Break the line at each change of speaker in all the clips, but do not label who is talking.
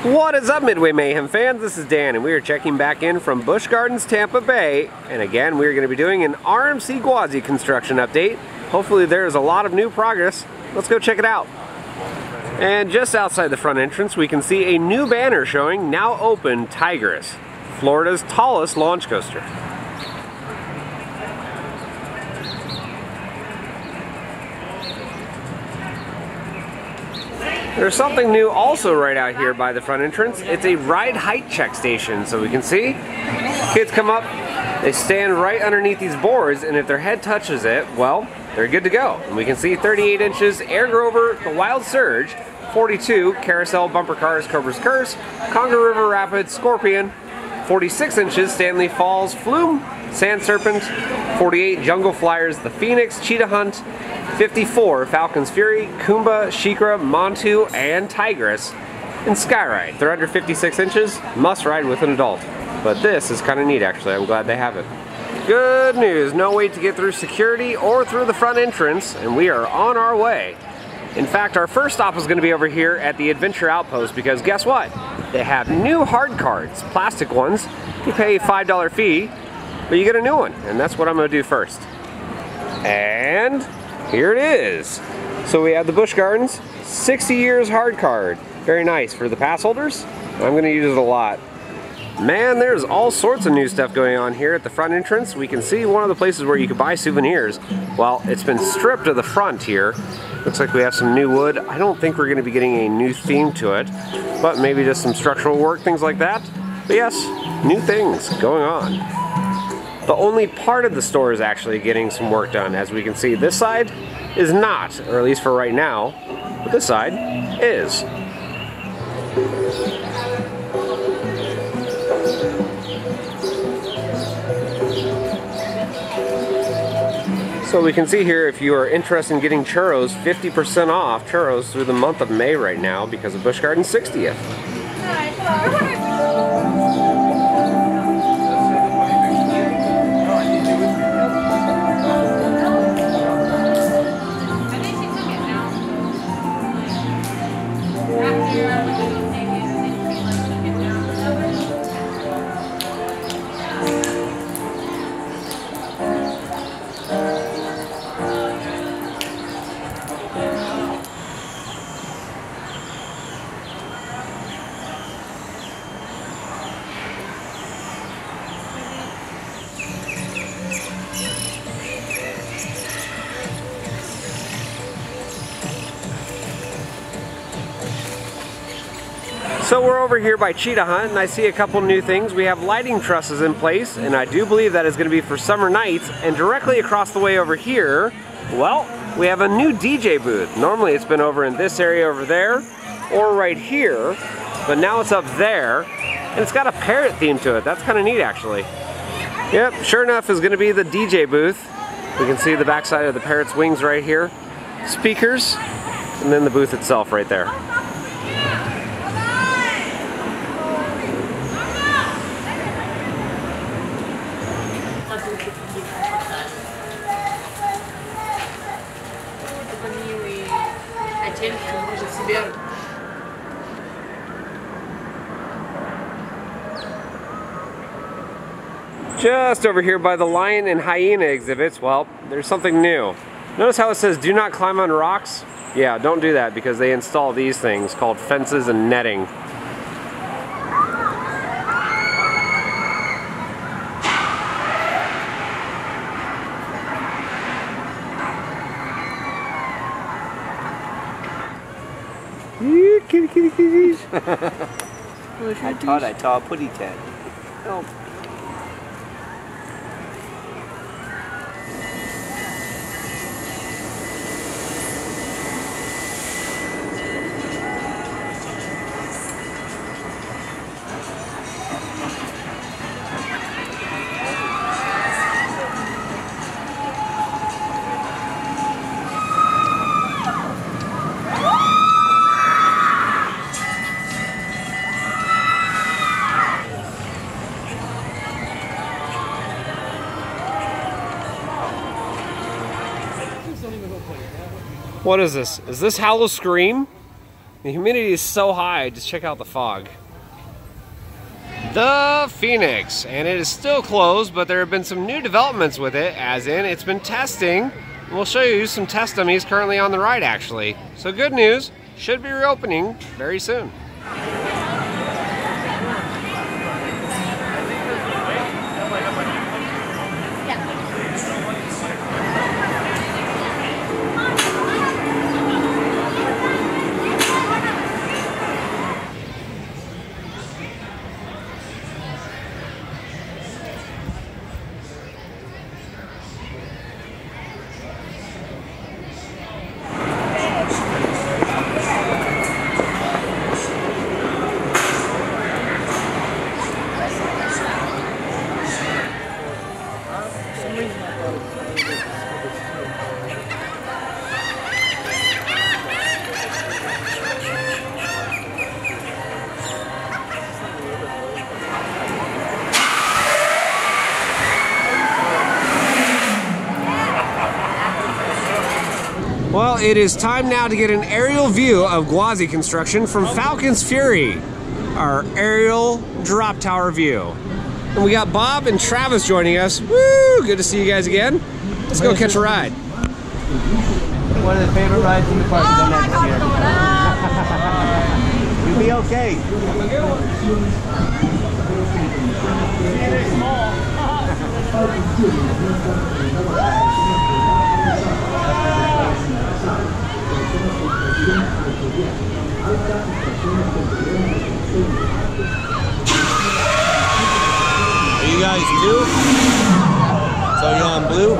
What is up, Midway Mayhem fans? This is Dan, and we are checking back in from Busch Gardens Tampa Bay. And again, we're going to be doing an RMC Gwazi construction update. Hopefully there is a lot of new progress. Let's go check it out. And just outside the front entrance, we can see a new banner showing now open Tigris, Florida's tallest launch coaster. There's something new also right out here by the front entrance. It's a ride height check station. So we can see kids come up, they stand right underneath these boards, and if their head touches it, well, they're good to go. And we can see 38 inches Air Grover, the Wild Surge, 42 Carousel Bumper Cars, Cobra's Curse, Conga River Rapids, Scorpion, 46 inches Stanley Falls Flume, Sand Serpent, 48 Jungle Flyers, the Phoenix, Cheetah Hunt, 54 Falcon's Fury, Kumba, Shikra, Montu, and Tigris, and Skyride. They're under 56 inches, must ride with an adult. But this is kind of neat actually, I'm glad they have it. Good news, no wait to get through security or through the front entrance, and we are on our way. In fact, our first stop is going to be over here at the Adventure Outpost because guess what? They have new hard cards, plastic ones. You pay a $5 fee, but you get a new one, and that's what I'm going to do first. And here it is. So we have the Busch Gardens 60 years hard card. Very nice for the pass holders. I'm going to use it a lot. Man, there's all sorts of new stuff going on here at the front entrance. We can see one of the places where you can buy souvenirs. Well, it's been stripped of the front here. Looks like we have some new wood. I don't think we're going to be getting a new theme to it, but maybe just some structural work, things like that. But yes, new things going on. The only part of the store is actually getting some work done. As we can see, this side is not, or at least for right now, but this side is. So we can see here, if you are interested in getting churros, 50% off churros through the month of May right now because of Busch Gardens 60th. So we're over here by Cheetah Hunt, and I see a couple new things. We have lighting trusses in place, and I do believe that is going to be for summer nights. And directly across the way over here, well, we have a new DJ booth. Normally it's been over in this area over there, or right here, but now it's up there, and it's got a parrot theme to it. That's kind of neat actually. Yep, sure enough is going to be the DJ booth. We can see the backside of the parrot's wings right here. Speakers, and then the booth itself right there. Just over here by the lion and hyena exhibits, well, there's something new. Notice how it says do not climb on rocks? Yeah, don't do that because they install these things called fences and netting. Kitty, kitty, kitties. I taught putty cat. Oh. What is this? Is this Howl Scream? The humidity is so high, just check out the fog. The Phoenix, and it is still closed, but there have been some new developments with it, as in it's been testing. We'll show you some test dummies currently on the ride, actually. So good news, should be reopening very soon. Well, it is time now to get an aerial view of Gwazi construction from Falcon Fury, our aerial drop tower view. And we got Bob and Travis joining us. Woo! Good to see you guys again. Let's go catch a ride.
One of the favorite rides in the park.
Oh my God,
You'll be okay. Are you guys two? So you're on blue?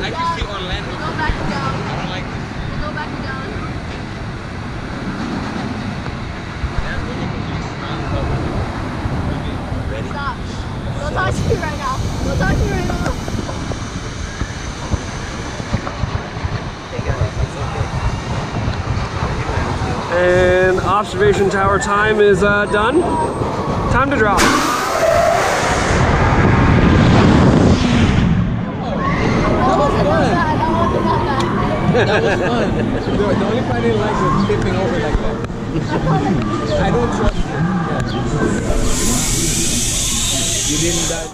I can see Orlando. Go back and down. I don't like this. Go back and down.
Ready?
Stop. Don't talk to me right now. Don't talk to me right now.
And observation tower time is done. Time to drop.
That was fun. The only part I didn't like was tipping over like that. I don't trust you. You didn't die.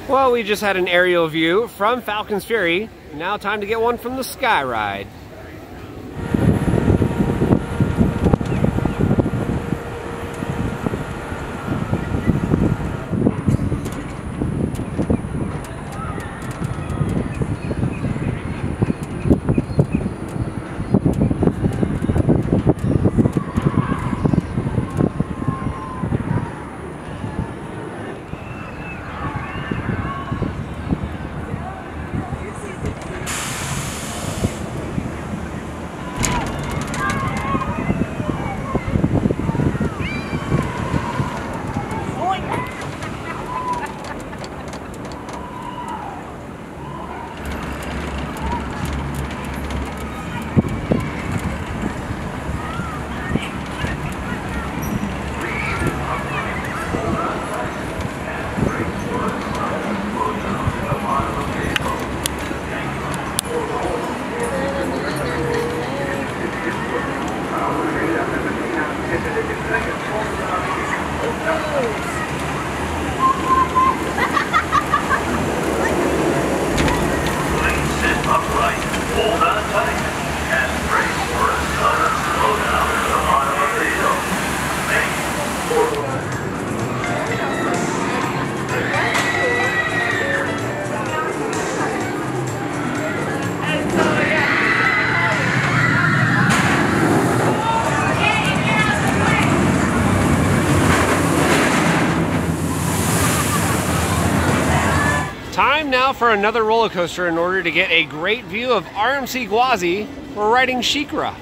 Well, we just had an aerial view from Falcon Fury. Now time to get one from the Sky Ride. off for another roller coaster in order to get a great view of RMC Gwazi. We're riding Shikra.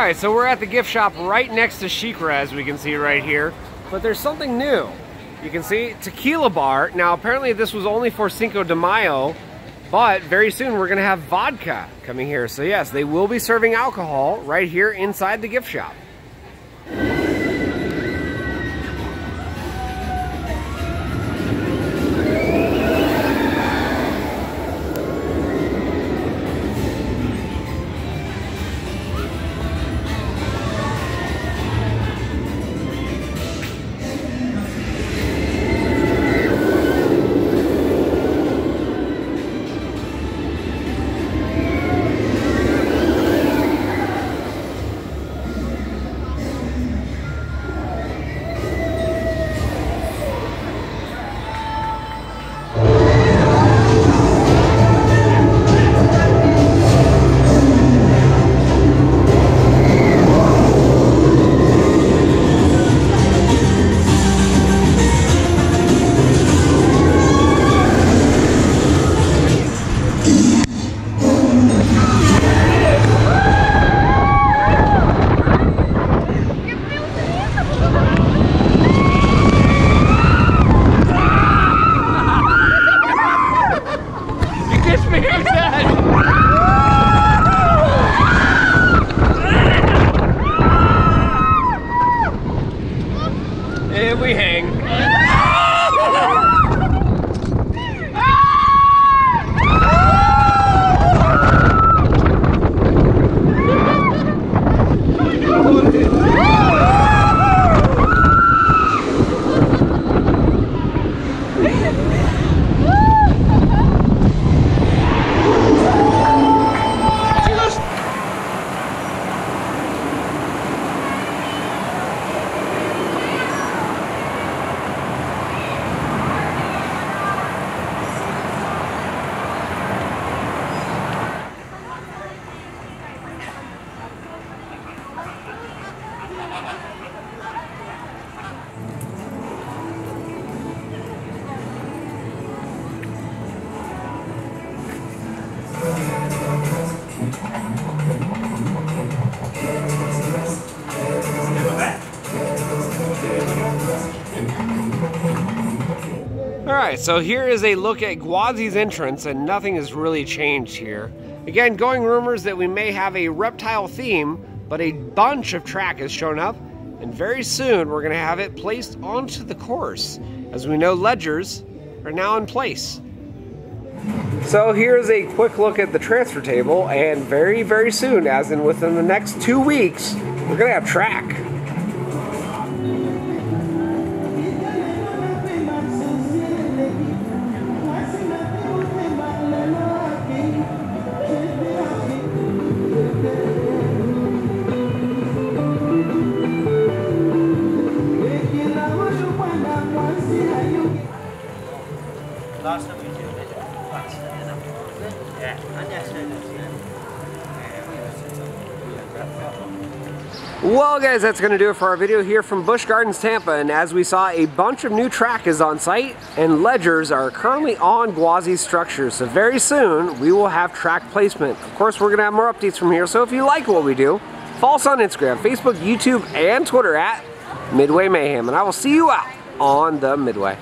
Alright, so we're at the gift shop right next to Shikra, as we can see right here. But there's something new. You can see Tequila Bar. Now, apparently this was only for Cinco de Mayo, but very soon we're going to have vodka coming here. So yes, they will be serving alcohol right here inside the gift shop. And we hang. Alright, so here is a look at Gwazi's entrance, and nothing has really changed here. Again, going rumors that we may have a reptile theme, but a bunch of track has shown up, and very soon we're going to have it placed onto the course. As we know, ledgers are now in place. So here's a quick look at the transfer table, and very, very soon, as in within the next 2 weeks, we're going to have track. Well guys, that's going to do it for our video here from Busch Gardens Tampa, and as we saw, a bunch of new track is on site and ledgers are currently on Gwazi structures, so very soon we will have track placement. Of course, we're going to have more updates from here, so if you like what we do, follow us on Instagram, Facebook, YouTube, and Twitter at Midway Mayhem, and I will see you out on the Midway.